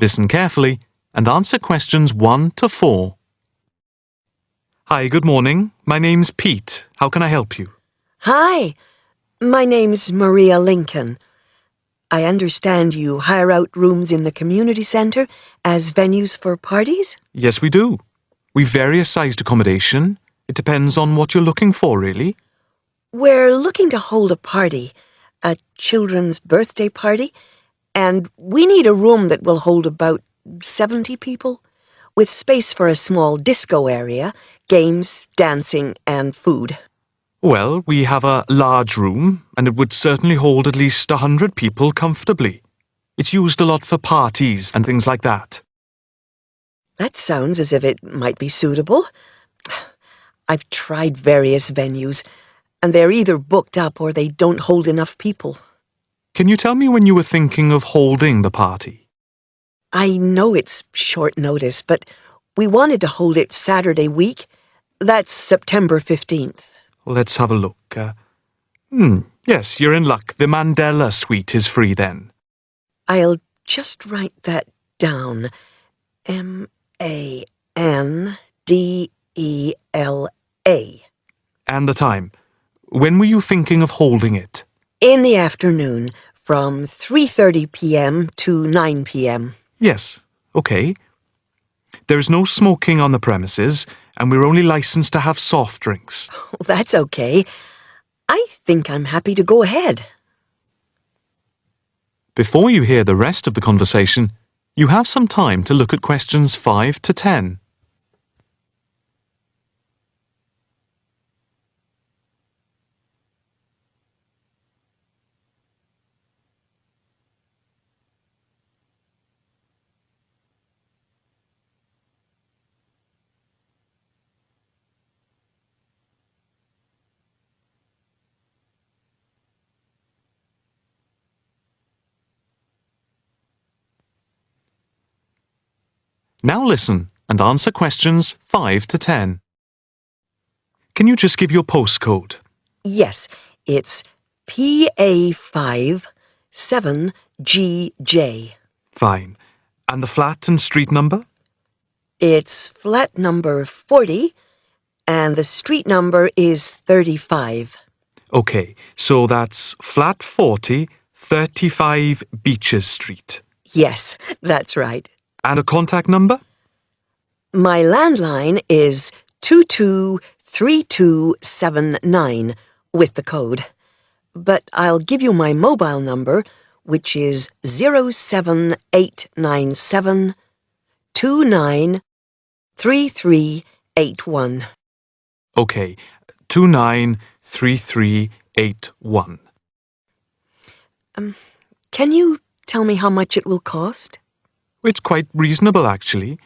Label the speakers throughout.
Speaker 1: Listen carefully and answer questions 1 to 4. Hi, good morning. My name's Pete. How can I help you?
Speaker 2: Hi, my name's Maria Lincoln. I understand you hire out rooms in the community centre as venues for parties?
Speaker 1: Yes, we do. We've various sized accommodation. It depends on what you're looking for, really.
Speaker 2: We're looking to hold a party, a children's birthday party, and we need a room that will hold about 70 people, with space for a small disco area, games, dancing, and food.
Speaker 1: Well, we have a large room, and it would certainly hold at least 100 people comfortably. It's used a lot for parties and things like that.
Speaker 2: That sounds as if it might be suitable. I've tried various venues, and they're either booked up or they don't hold enough people.
Speaker 1: Can you tell me when you were thinking of holding the party?
Speaker 2: I know it's short notice, but we wanted to hold it Saturday week. That's September 15th.
Speaker 1: Let's have a look. Yes, you're in luck. The Mandela Suite is free then.
Speaker 2: I'll just write that down. Mandela.
Speaker 1: And the time. When were you thinking of holding it?
Speaker 2: In the afternoon, from 3:30 p.m. to 9 p.m.
Speaker 1: Yes, okay. There's no smoking on the premises, and we're only licensed to have soft drinks.
Speaker 2: That's okay. I think I'm happy to go ahead.
Speaker 1: Before you hear the rest of the conversation, you have some time to look at questions 5 to 10. Now listen and answer questions 5 to 10. Can you just give your postcode?
Speaker 2: Yes, it's PA5 7GJ.
Speaker 1: Fine. And the flat and street number?
Speaker 2: It's flat number 40, and the street number is 35.
Speaker 1: Okay, so that's flat 40, 35 Beaches Street.
Speaker 2: Yes, that's right.
Speaker 1: And a contact number?
Speaker 2: My landline is 223279 with the code. But I'll give you my mobile number, which is 07897 293381.
Speaker 1: Okay, 293381.
Speaker 2: Can you tell me how much it will cost?
Speaker 1: It's quite reasonable, actually.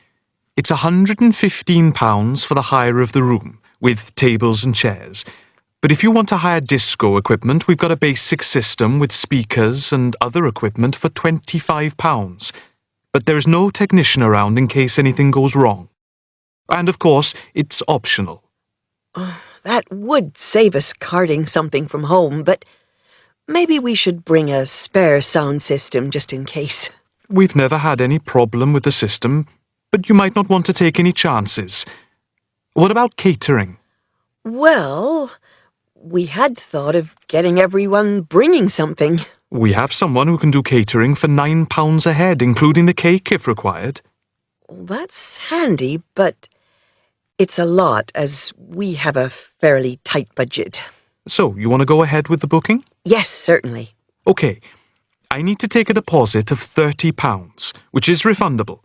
Speaker 1: It's £115 for the hire of the room, with tables and chairs. But if you want to hire disco equipment, we've got a basic system with speakers and other equipment for £25. But there is no technician around in case anything goes wrong. And of course, it's optional.
Speaker 2: That would save us carting something from home, but maybe we should bring a spare sound system just in case.
Speaker 1: We've never had any problem with the system, but you might not want to take any chances. What about catering?
Speaker 2: Well, we had thought of getting everyone bringing something.
Speaker 1: We have someone who can do catering for £9 a head, including the cake if required.
Speaker 2: That's handy, but it's a lot as we have a fairly tight budget.
Speaker 1: So, you want to go ahead with the booking?
Speaker 2: Yes, certainly.
Speaker 1: Okay. I need to take a deposit of £30, which is refundable.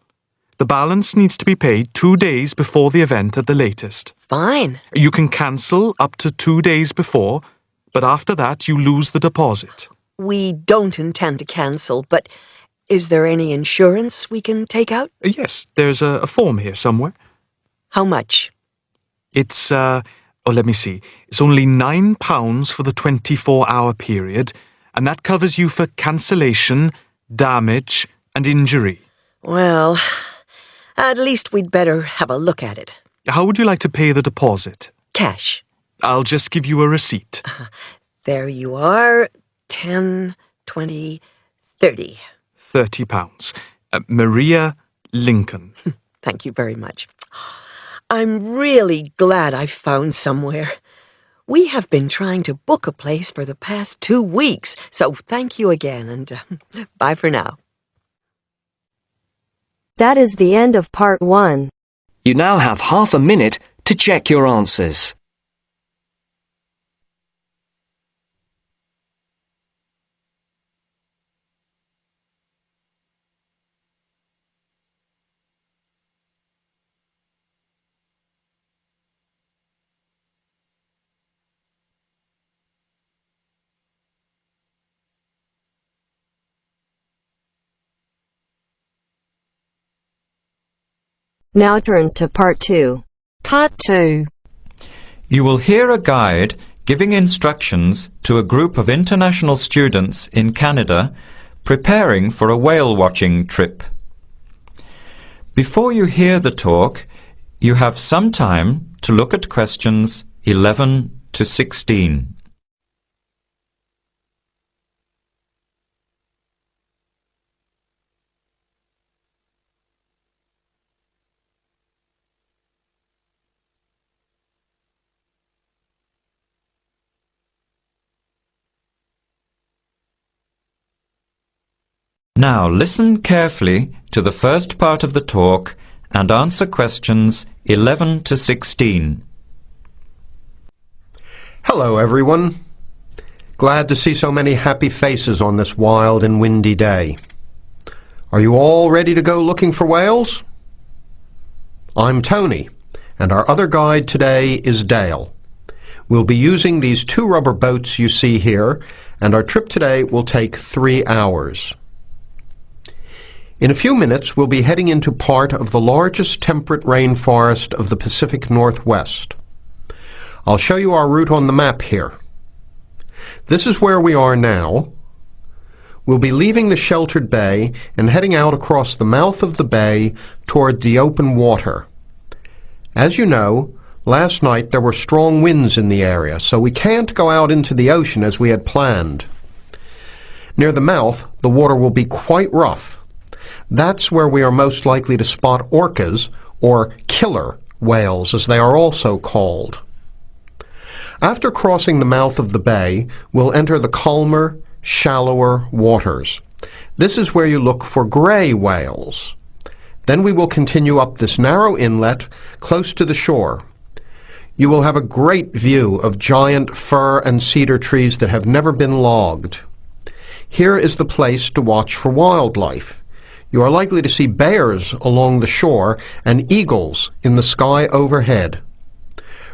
Speaker 1: The balance needs to be paid 2 days before the event at the latest.
Speaker 2: Fine.
Speaker 1: You can cancel up to 2 days before, but after that you lose the deposit.
Speaker 2: We don't intend to cancel, but is there any insurance we can take out?
Speaker 1: Yes, there's a form here somewhere.
Speaker 2: How much?
Speaker 1: It's, let me see. It's only £9 for the 24-hour period, and that covers you for cancellation, damage, and injury.
Speaker 2: Well, at least we'd better have a look at it.
Speaker 1: How would you like to pay the deposit?
Speaker 2: Cash.
Speaker 1: I'll just give you a receipt.
Speaker 2: There you are. 10, 20, 30.
Speaker 1: £30. Maria Lincoln.
Speaker 2: Thank you very much. I'm really glad I found somewhere. We have been trying to book a place for the past 2 weeks, so thank you again, and bye for now.
Speaker 3: That is the end of part 1.
Speaker 4: You now have half a minute to check your answers.
Speaker 3: Now turns to part 2.
Speaker 5: Part 2.
Speaker 6: You will hear a guide giving instructions to a group of international students in Canada preparing for a whale watching trip. Before you hear the talk, you have some time to look at questions 11 to 16. Now listen carefully to the first part of the talk and answer questions 11 to 16.
Speaker 7: Hello, everyone. Glad to see so many happy faces on this wild and windy day. Are you all ready to go looking for whales? I'm Tony, and our other guide today is Dale. We'll be using these 2 rubber boats you see here, and our trip today will take 3 hours. In a few minutes, we'll be heading into part of the largest temperate rainforest of the Pacific Northwest. I'll show you our route on the map here. This is where we are now. We'll be leaving the sheltered bay and heading out across the mouth of the bay toward the open water. As you know, last night there were strong winds in the area, so we can't go out into the ocean as we had planned. Near the mouth, the water will be quite rough. That's where we are most likely to spot orcas, or killer whales as they are also called. After crossing the mouth of the bay, we'll enter the calmer, shallower waters. This is where you look for gray whales. Then we will continue up this narrow inlet close to the shore. You will have a great view of giant fir and cedar trees that have never been logged. Here is the place to watch for wildlife. You are likely to see bears along the shore and eagles in the sky overhead.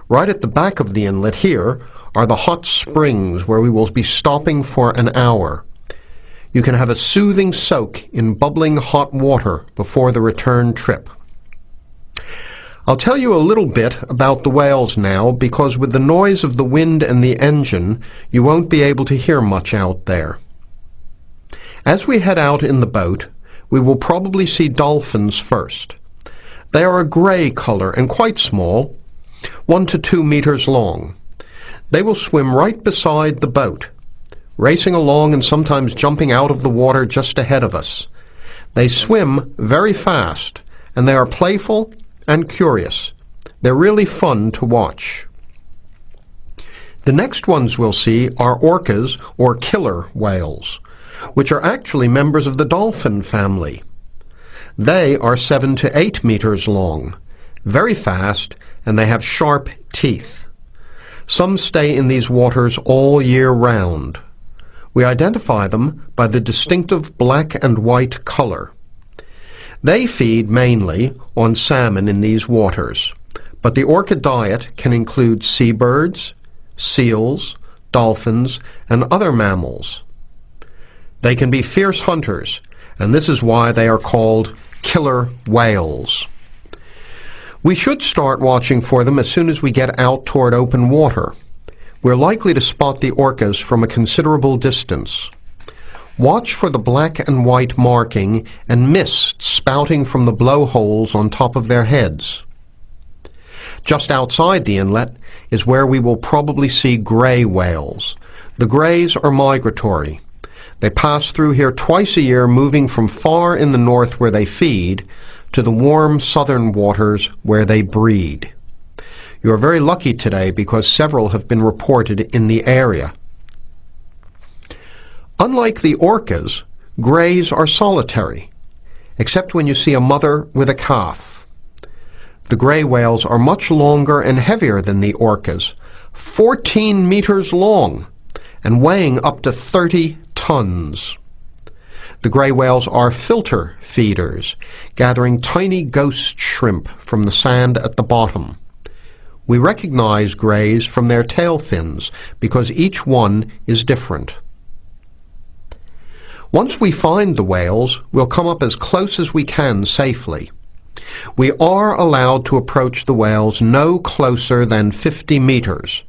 Speaker 7: Right at the back of the inlet here are the hot springs where we will be stopping for an hour. You can have a soothing soak in bubbling hot water before the return trip. I'll tell you a little bit about the whales now, because with the noise of the wind and the engine, you won't be able to hear much out there. As we head out in the boat, we will probably see dolphins first. They are a gray color and quite small, 1 to 2 meters long. They will swim right beside the boat, racing along and sometimes jumping out of the water just ahead of us. They swim very fast, and they are playful and curious. They're really fun to watch. The next ones we'll see are orcas, or killer whales, which are actually members of the dolphin family. They are 7 to 8 meters long, very fast, and they have sharp teeth. Some stay in these waters all year round. We identify them by the distinctive black and white color. They feed mainly on salmon in these waters, but the orca diet can include seabirds, seals, dolphins, and other mammals. They can be fierce hunters, and this is why they are called killer whales. We should start watching for them as soon as we get out toward open water. We're likely to spot the orcas from a considerable distance. Watch for the black and white marking and mist spouting from the blowholes on top of their heads. Just outside the inlet is where we will probably see gray whales. The grays are migratory. They pass through here twice a year, moving from far in the north where they feed to the warm southern waters where they breed. You are very lucky today because several have been reported in the area. Unlike the orcas, greys are solitary, except when you see a mother with a calf. The gray whales are much longer and heavier than the orcas, 14 meters long and weighing up to 30 tons. The gray whales are filter feeders, gathering tiny ghost shrimp from the sand at the bottom. We recognize greys from their tail fins because each one is different. Once we find the whales, we'll come up as close as we can safely. We are allowed to approach the whales no closer than 50 meters,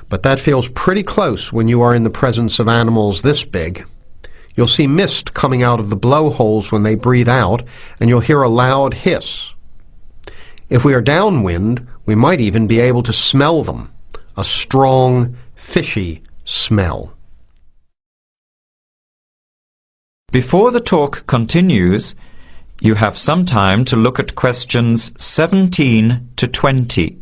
Speaker 7: but that feels pretty close when you are in the presence of animals this big. You'll see mist coming out of the blowholes when they breathe out, and you'll hear a loud hiss. If we are downwind, we might even be able to smell them, a strong, fishy smell.
Speaker 6: Before the talk continues, you have some time to look at questions 17 to 20.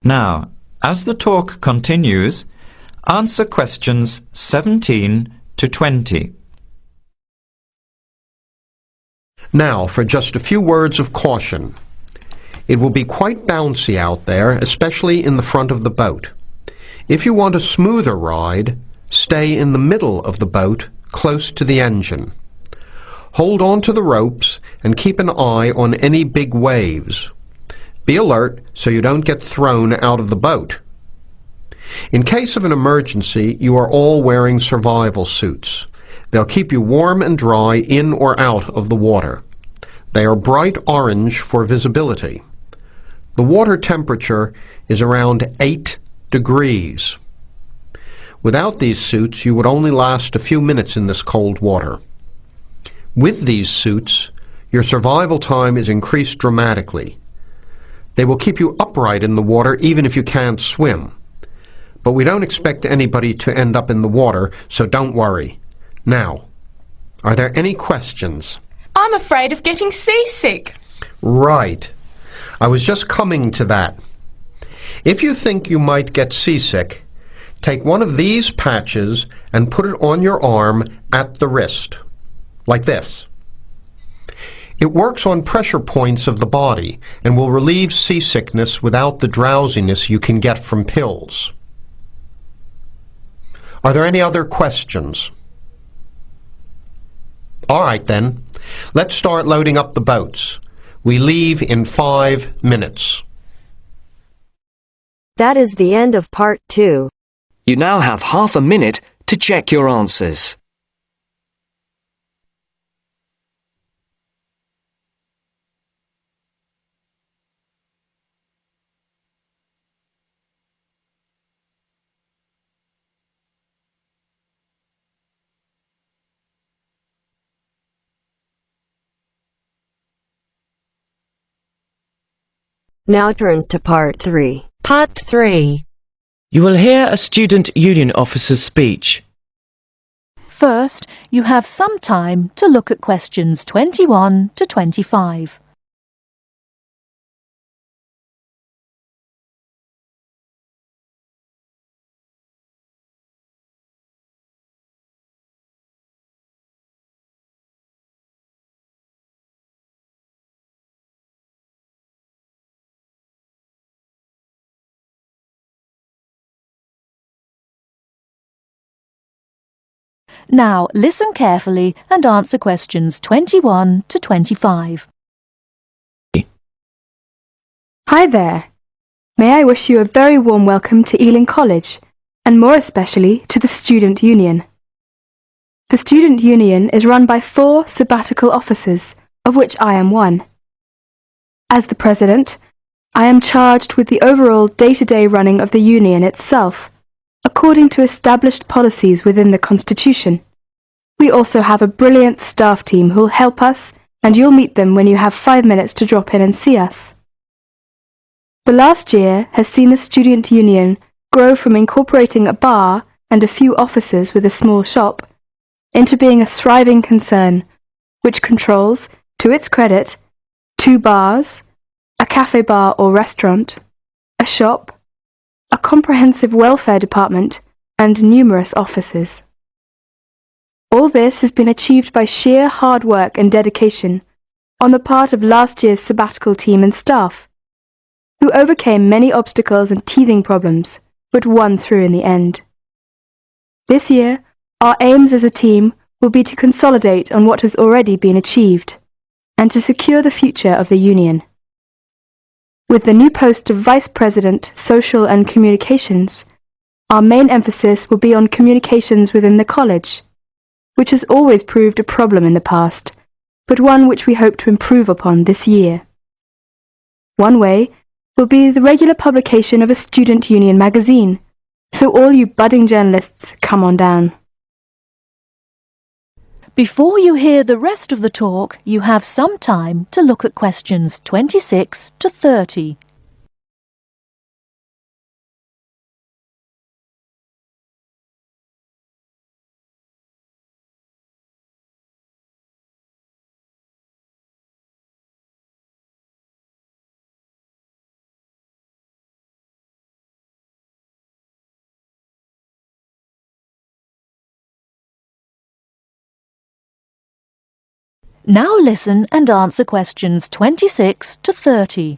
Speaker 6: Now, as the talk continues, answer questions 17 to 20.
Speaker 7: Now, for just a few words of caution. It will be quite bouncy out there, especially in the front of the boat. If you want a smoother ride, stay in the middle of the boat, close to the engine. Hold on to the ropes and keep an eye on any big waves. Be alert so you don't get thrown out of the boat. In case of an emergency, you are all wearing survival suits. They'll keep you warm and dry in or out of the water. They are bright orange for visibility. The water temperature is around 8 degrees. Without these suits, you would only last a few minutes in this cold water. With these suits, your survival time is increased dramatically. They will keep you upright in the water even if you can't swim. But we don't expect anybody to end up in the water, so don't worry. Now, are there any questions?
Speaker 5: I'm afraid of getting seasick.
Speaker 7: Right. I was just coming to that. If you think you might get seasick, take one of these patches and put it on your arm at the wrist, like this. It works on pressure points of the body and will relieve seasickness without the drowsiness you can get from pills. Are there any other questions? All right then, let's start loading up the boats. We leave in 5 minutes.
Speaker 3: That is the end of part 2.
Speaker 4: You now have half a minute to check your answers.
Speaker 3: Now turns to part 3.
Speaker 8: Part 3. You will hear a student union officer's speech.
Speaker 9: First, you have some time to look at questions 21 to 25. Now, listen carefully and answer questions 21 to 25.
Speaker 10: Hi there. May I wish you a very warm welcome to Ealing College, and more especially to the Student Union. The Student Union is run by 4 sabbatical officers, of which I am one. As the president, I am charged with the overall day-to-day running of the union itself, according to established policies within the Constitution. We also have a brilliant staff team who'll help us, and you'll meet them when you have 5 minutes to drop in and see us. The last year has seen the Student Union grow from incorporating a bar and a few offices with a small shop into being a thriving concern, which controls, to its credit, 2 bars, a cafe bar or restaurant, a shop, a comprehensive welfare department, and numerous offices. All this has been achieved by sheer hard work and dedication on the part of last year's sabbatical team and staff, who overcame many obstacles and teething problems, but won through in the end. This year, our aims as a team will be to consolidate on what has already been achieved, and to secure the future of the Union. With the new post of Vice President, Social and Communications, our main emphasis will be on communications within the college, which has always proved a problem in the past, but one which we hope to improve upon this year. One way will be the regular publication of a student union magazine, so all you budding journalists, come on down.
Speaker 9: Before you hear the rest of the talk, you have some time to look at questions 26 to 30. Now listen and answer questions 26 to 30.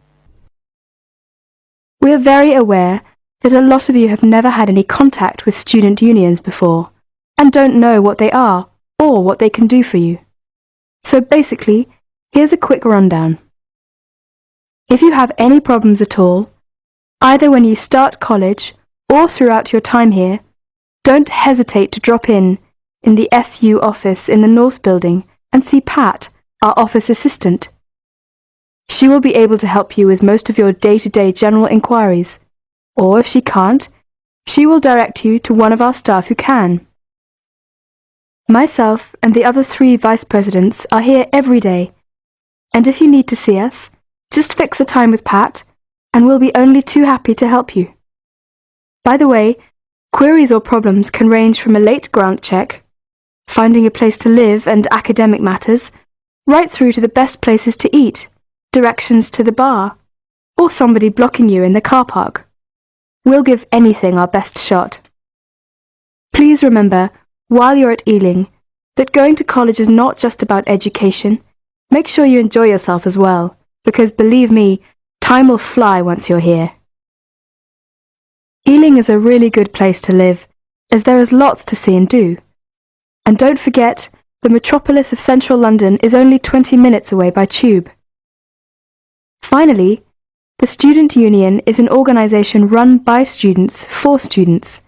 Speaker 10: We are very aware that a lot of you have never had any contact with student unions before, and don't know what they are or what they can do for you. So basically, here's a quick rundown. If you have any problems at all, either when you start college or throughout your time here, don't hesitate to drop in the SU office in the North Building and see Pat, our office assistant. She will be able to help you with most of your day-to-day general inquiries, or if she can't, she will direct you to one of our staff who can. Myself and the other 3 vice presidents are here every day, and if you need to see us, just fix a time with Pat, and we'll be only too happy to help you. By the way, queries or problems can range from a late grant check, finding a place to live and academic matters, right through to the best places to eat, directions to the bar, or somebody blocking you in the car park. We'll give anything our best shot. Please remember, while you're at Ealing, that going to college is not just about education. Make sure you enjoy yourself as well, because believe me, time will fly once you're here. Ealing is a really good place to live, as there is lots to see and do. And don't forget, the metropolis of central London is only 20 minutes away by tube. Finally, the Student Union is an organisation run by students for students.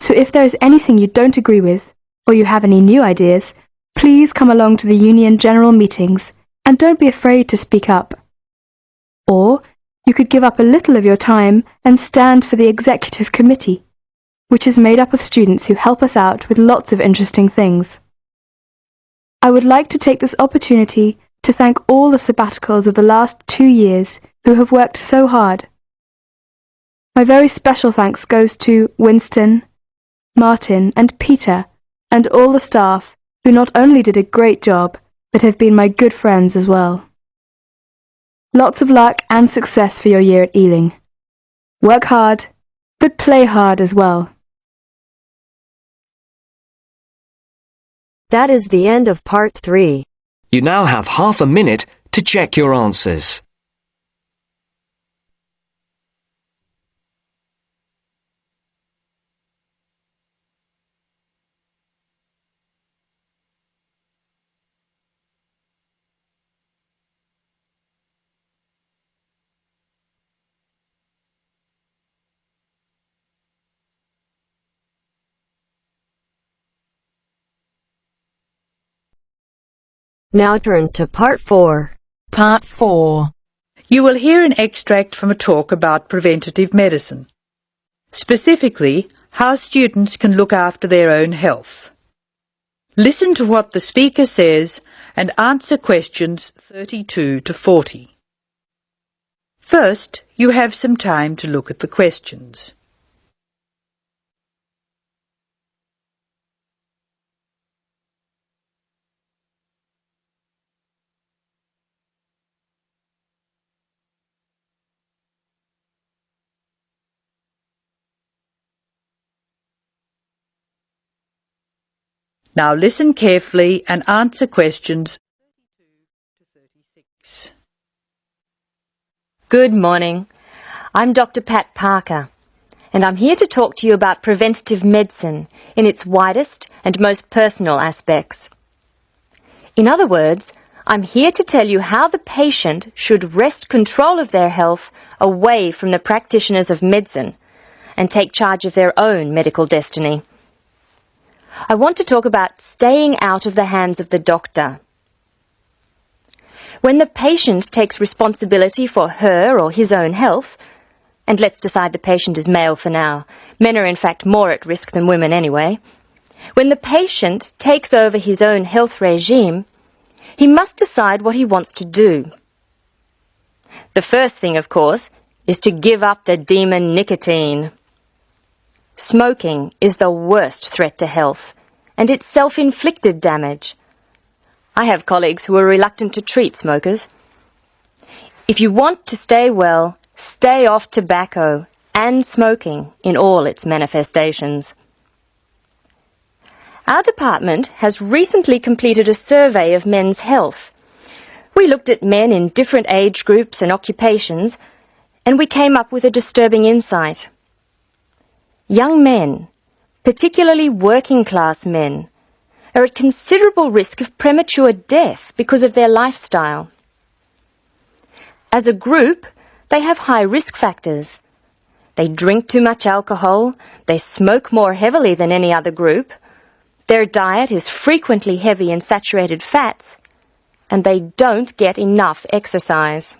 Speaker 10: So if there is anything you don't agree with, or you have any new ideas, please come along to the Union General Meetings and don't be afraid to speak up. Or you could give up a little of your time and stand for the Executive Committee, which is made up of students who help us out with lots of interesting things. I would like to take this opportunity to thank all the sabbaticals of the last 2 years who have worked so hard. My very special thanks goes to Winston, Martin and Peter and all the staff who not only did a great job, but have been my good friends as well. Lots of luck and success for your year at Ealing. Work hard, but play hard as well.
Speaker 3: That is the end of part 3.
Speaker 4: You now have half a minute to check your answers.
Speaker 3: Now turns to part 4.
Speaker 5: Part 4.
Speaker 11: You will hear an extract from a talk about preventative medicine, specifically how students can look after their own health. Listen to what the speaker says and answer questions 32 to 40. First, you have some time to look at the questions. Now listen carefully and answer questions 32 to 36.
Speaker 12: Good morning. I'm Dr. Pat Parker, and I'm here to talk to you about preventative medicine in its widest and most personal aspects. In other words, I'm here to tell you how the patient should wrest control of their health away from the practitioners of medicine and take charge of their own medical destiny. I want to talk about staying out of the hands of the doctor. When the patient takes responsibility for her or his own health, and let's decide the patient is male for now, men are in fact more at risk than women anyway, when the patient takes over his own health regime, he must decide what he wants to do. The first thing, of course, is to give up the demon nicotine. Smoking is the worst threat to health, and it's self-inflicted damage. I have colleagues who are reluctant to treat smokers. If you want to stay well, stay off tobacco and smoking in all its manifestations. Our department has recently completed a survey of men's health. We looked at men in different age groups and occupations, and we came up with a disturbing insight. Young men, particularly working-class men, are at considerable risk of premature death because of their lifestyle. As a group, they have high risk factors. They drink too much alcohol, they smoke more heavily than any other group, their diet is frequently heavy in saturated fats, and they don't get enough exercise.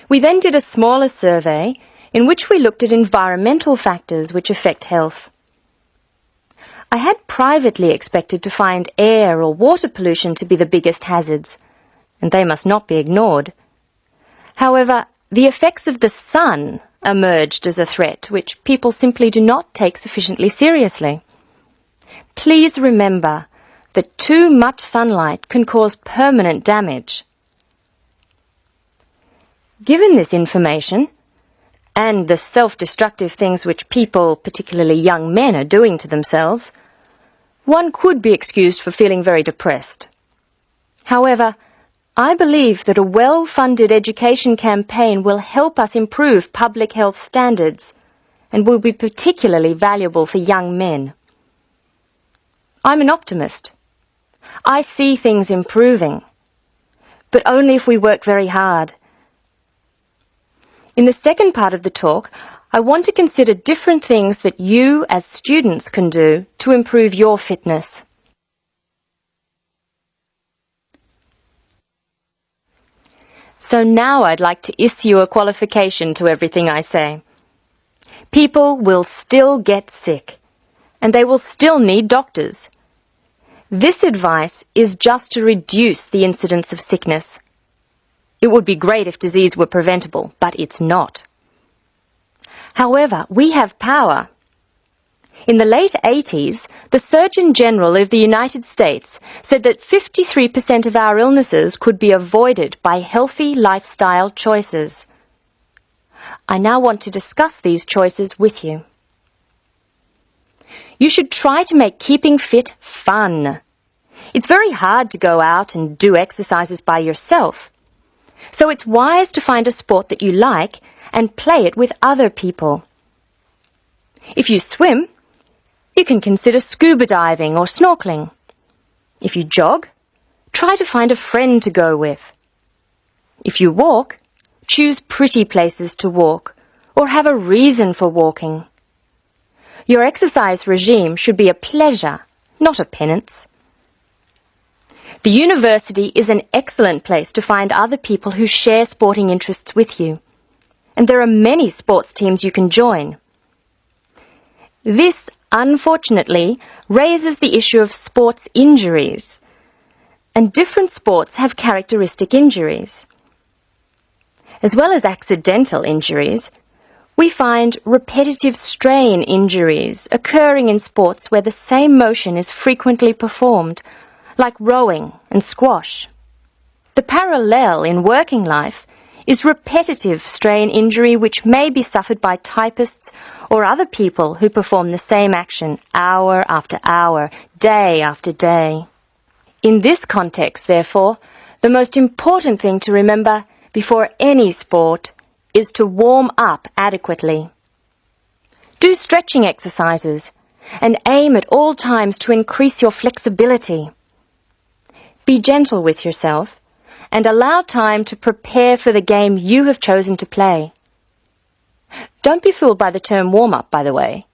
Speaker 12: We then did a smaller survey in which we looked at environmental factors which affect health. I had privately expected to find air or water pollution to be the biggest hazards, and they must not be ignored. However, the effects of the sun emerged as a threat which people simply do not take sufficiently seriously. Please remember that too much sunlight can cause permanent damage. Given this information, and the self-destructive things which people, particularly young men, are doing to themselves, one could be excused for feeling very depressed. However, I believe that a well-funded education campaign will help us improve public health standards and will be particularly valuable for young men. I'm an optimist. I see things improving, but only if we work very hard. In the second part of the talk, I want to consider different things that you as students can do to improve your fitness. So now I'd like to issue a qualification to everything I say. People will still get sick, and they will still need doctors. This advice is just to reduce the incidence of sickness. It would be great if disease were preventable, but it's not. However, we have power. In the late 80s, the Surgeon General of the United States said that 53% of our illnesses could be avoided by healthy lifestyle choices. I now want to discuss these choices with you. You should try to make keeping fit fun. It's very hard to go out and do exercises by yourself. So it's wise to find a sport that you like and play it with other people. If you swim, you can consider scuba diving or snorkeling. If you jog, try to find a friend to go with. If you walk, choose pretty places to walk or have a reason for walking. Your exercise regime should be a pleasure, not a penance. The university is an excellent place to find other people who share sporting interests with you, and there are many sports teams you can join. This, unfortunately, raises the issue of sports injuries, and different sports have characteristic injuries. As well as accidental injuries, we find repetitive strain injuries occurring in sports where the same motion is frequently performed, like rowing and squash. The parallel in working life is repetitive strain injury which may be suffered by typists or other people who perform the same action hour after hour, day after day. In this context, therefore, the most important thing to remember before any sport is to warm up adequately. Do stretching exercises and aim at all times to increase your flexibility. Be gentle with yourself and allow time to prepare for the game you have chosen to play. Don't be fooled by the term warm-up, by the way.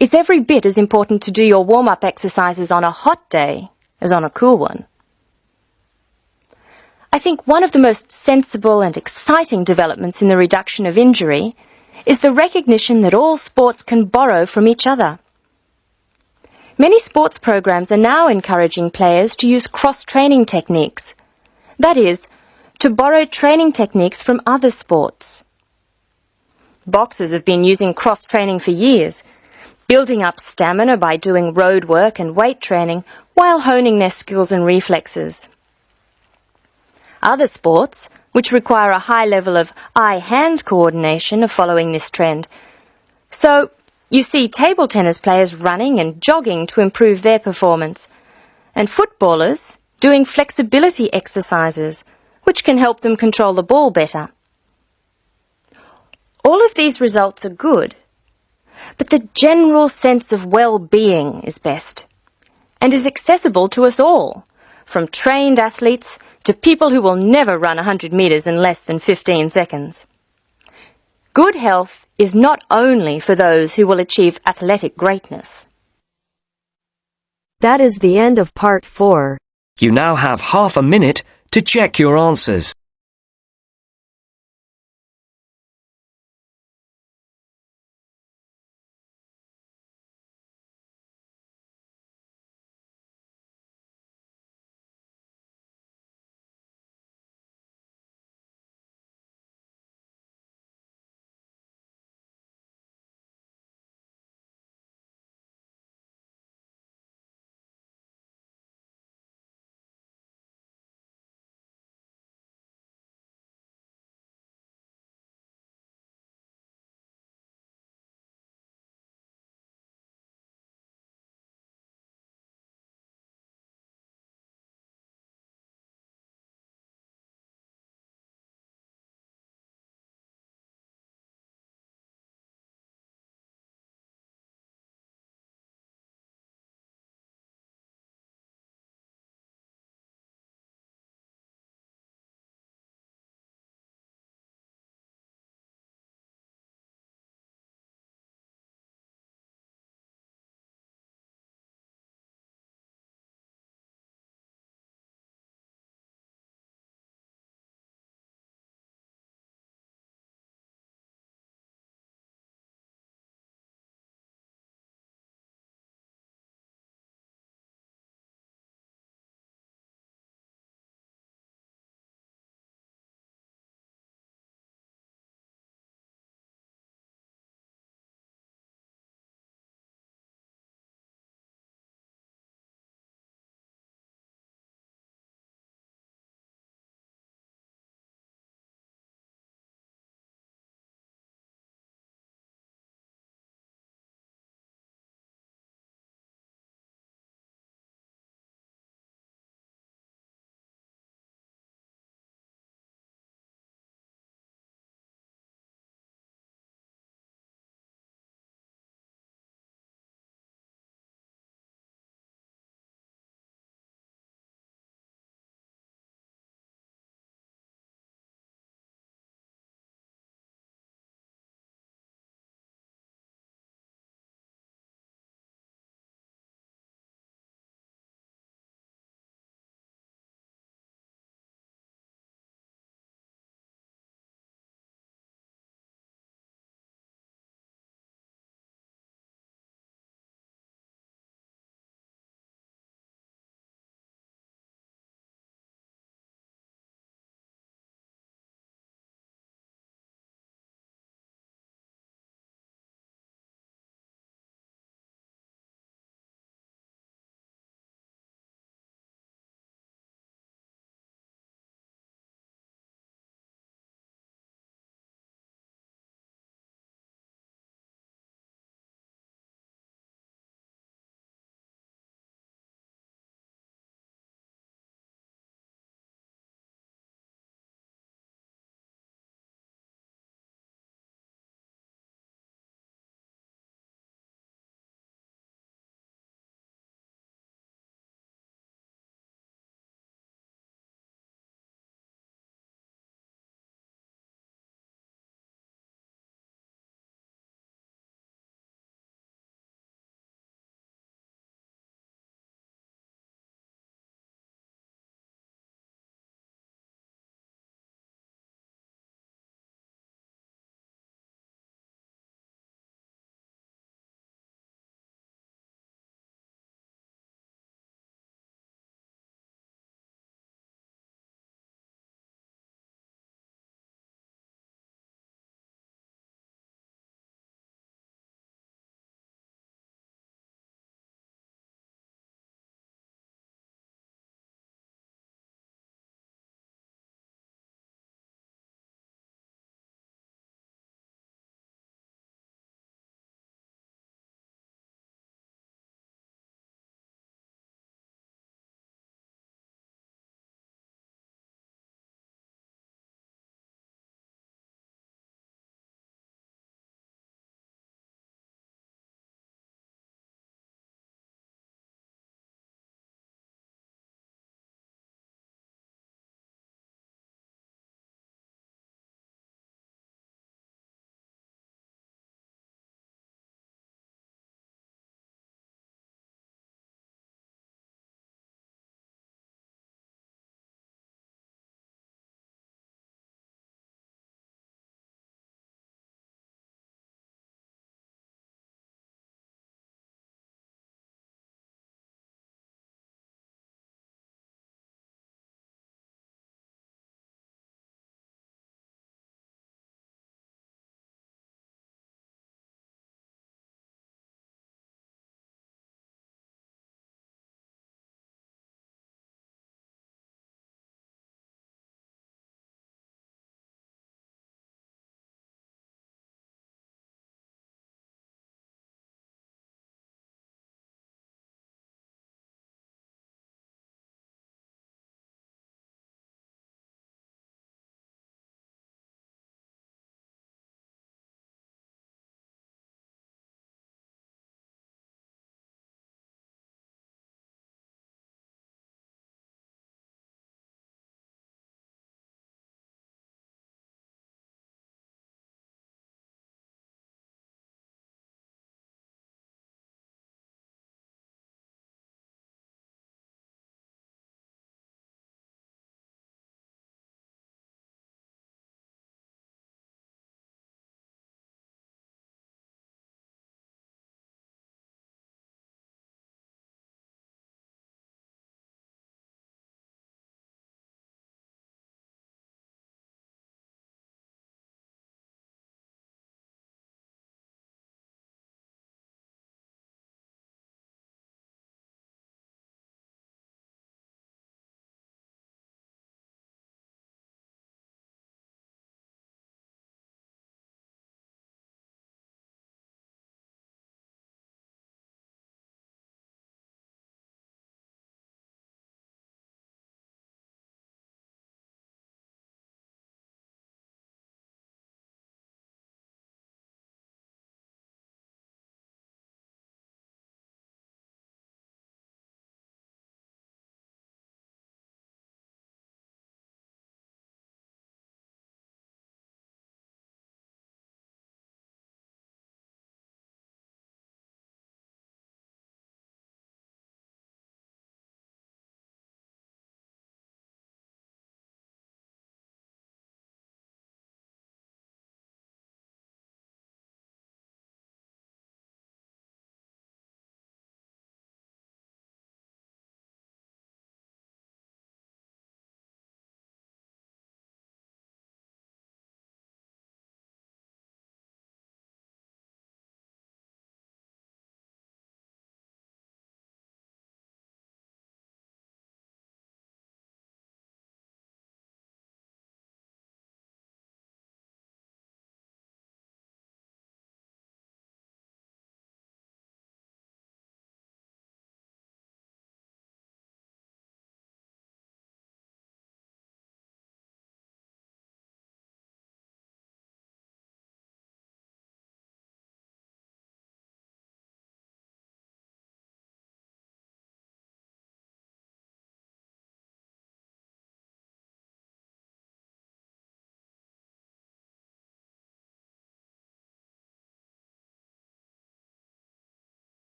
Speaker 12: It's every bit as important to do your warm-up exercises on a hot day as on a cool one. I think one of the most sensible and exciting developments in the reduction of injury is the recognition that all sports can borrow from each other. Many sports programs are now encouraging players to use cross-training techniques. That is, to borrow training techniques from other sports. Boxers have been using cross-training for years, building up stamina by doing road work and weight training while honing their skills and reflexes. Other sports, which require a high level of eye-hand coordination, are following this trend. So, you see table tennis players running and jogging to improve their performance, and footballers doing flexibility exercises, which can help them control the ball better. All of these results are good, but the general sense of well-being is best, and is accessible to us all, from trained athletes to people who will never run 100 metres in less than 15 seconds. Good health is not only for those who will achieve athletic greatness.
Speaker 3: That is the end of part 4.
Speaker 4: You now have half a minute to check your answers.